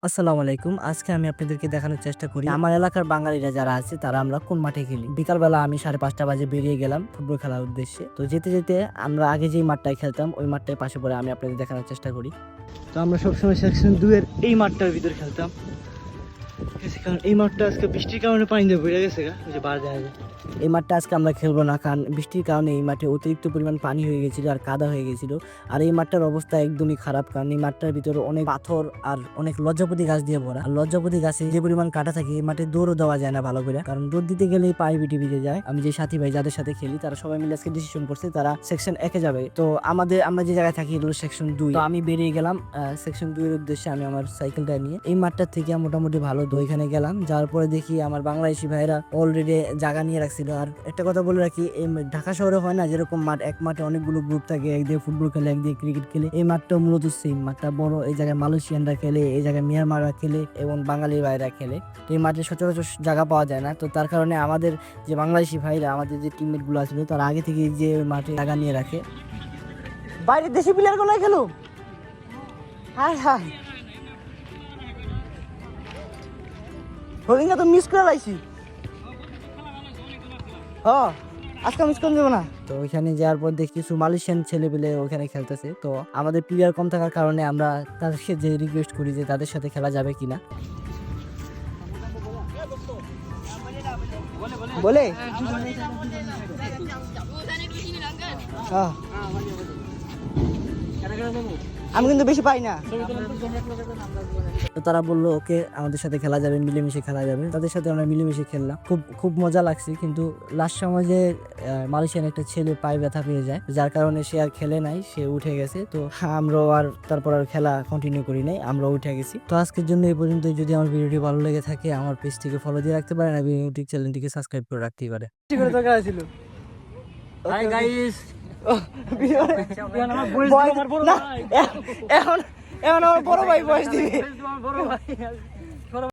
আসসালামু আলাইকুম। আজকে আমি আপনাদেরকে দেখানোর চেষ্টা করি আমার এলাকার বাঙালিরা যারা আছে তারা আমরা কোন মাঠে খেলি। বিকালবেলা আমি 5:30 বাজে বেরিয়ে গেলাম ফুটবল খেলার উদ্দেশ্যে। তো যেতে যেতে আমরা আগে যেই মাঠটায় খেলতাম ওই মাঠটার পাশে পড়ে আমি আপনাদের দেখানোর চেষ্টা করি। তো আমরা সবসময় সেকশন 2 এর এই মাঠটার ভিতর খেলতাম। কারণ এই মাঠটা আজকে বৃষ্টির কারণে পানি দিয়ে ভরে গেছে ওই যে বার দেখা যায়। এই মাঠটা আজকে আমরা খেলবো না, কারণ বৃষ্টির কারণে এই মাঠে অতিরিক্ত পরিমাণ পানি হয়ে গেছিল আর কাদা হয়ে গেছিল। আর এই মাঠটার অবস্থা একদমই খারাপ, কারণ এই মাঠটার ভিতরে অনেক পাথর আর অনেক লজ্জাপতি গাছ দিয়ে ভরা। আর লজ্জাপতি গাছে যে পরিমাণ কাটা থাকে এই মাঠে দৌড়ও দেওয়া যায় না ভালো করে, কারণ দৌড় দিতে গেলেই পায়ে বিটি ভিজে যায়। আমি যে সাথী ভাই যাদের সাথে খেলি তারা সবাই মিলে আজকে ডিসিশন করছে তারা সেকশন 1-এ যাবে। তো আমরা যে জায়গায় থাকি এগুলো সেকশন 2। তো আমি বেরিয়ে গেলাম সেকশন 2 এর উদ্দেশ্যে। আমি আমার সাইকেলটা নিয়ে এই মাঠটার থেকে মোটামুটি ভালো ওইখানে গেলাম। যাওয়ার পরে দেখি আমার বাংলাদেশি ভাইরা অলরেডি জায়গা নিয়ে রাখছিল। আর একটা কথা বলে রাখি, এই ঢাকা শহরে হয় না যেরকম মাঠ, এক মাঠে অনেকগুলো গ্রুপ থাকে, একদিকে ফুটবল খেলে একদিকে ক্রিকেট খেলে। এই মাঠটা মূলত সেম, মাঠটা বড়। এই জায়গায় মালয়েশিয়ানরা খেলে, এই জায়গায় মিয়ানমাররা খেলে এবং বাঙালি ভাইরা খেলে। তো এই মাঠে সচরাচর জায়গা পাওয়া যায় না। তো তার কারণে আমাদের যে বাংলাদেশি ভাইরা, আমাদের যে টিমমেট গুলো আছিল তারা আগে থেকে যে মাঠে জায়গা নিয়ে রাখে। বাইরে দেশি প্লেয়ার গুলো খেলো। হাই হাই, হোলিংটা তো মিস করে লাইছি। হ্যাঁ, আজকে মিস করে দেবো না। তো ওইখানে যাওয়ার পর দেখি কিছু মালয়েশিয়ান ছেলে পেলে ওখানে খেলতেছে। তো আমাদের প্লেয়ার কম থাকার কারণে আমরা তাদেরকে যে রিকোয়েস্ট করি যে তাদের সাথে খেলা যাবে কিনা। বলে হ্যাঁ, আমি কিন্তু বেশি পাই না। তো তারা বললো ওকে আমাদের সাথে খেলা যাবে, মিলেমিশে খেলা যাবে। তাদের সাথে আমরা মিলেমিশে খেললাম, খুব খুব মজা লাগছে। কিন্তু লাস্ট সময় যে মালয়েশিয়ান একটা ছেলে পায়ে ব্যথা পেয়ে যায়, যার কারণে সে আর খেলে নাই, সে উঠে গেছে। তো আমরাও আর তারপর আর খেলা কন্টিনিউ করি নাই, আমরা উঠে গেছি। তো আজকের জন্য এই পর্যন্ত। যদি আমার ভিডিওটি ভালো লেগে থাকে আমার পেজটিকে ফলো দিয়ে রাখতে পারেন এবং ইউটিউব চ্যানেলটিকে সাবস্ক্রাইব করে রাখতেই পারে। ঠিক করে দরকার ছিল। হাই গাইস, এখন এখন আমার বড় ভাই বয়স দিবে।